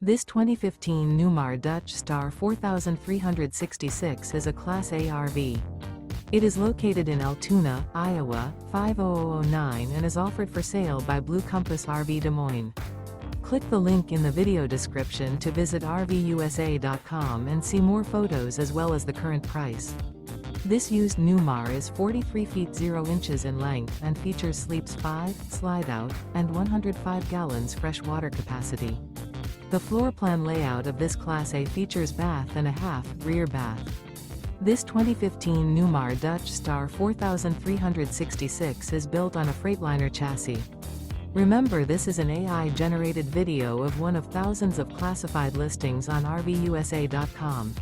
This 2015 Newmar Dutch Star 4366 is a Class A RV. It is located in Altoona, Iowa, 50009 and is offered for sale by Blue Compass RV Des Moines. Click the link in the video description to visit RVUSA.com and see more photos as well as the current price. This used Newmar is 43 feet 0 inches in length and features sleeps 5, slide-out, and 105 gallons fresh water capacity. The floor plan layout of this Class A features bath and a half, rear bath. This 2015 Newmar Dutch Star 4366 is built on a Freightliner chassis. Remember, this is an AI-generated video of one of thousands of classified listings on RVUSA.com.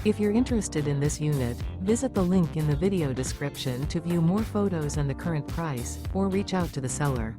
If you're interested in this unit, visit the link in the video description to view more photos and the current price, or reach out to the seller.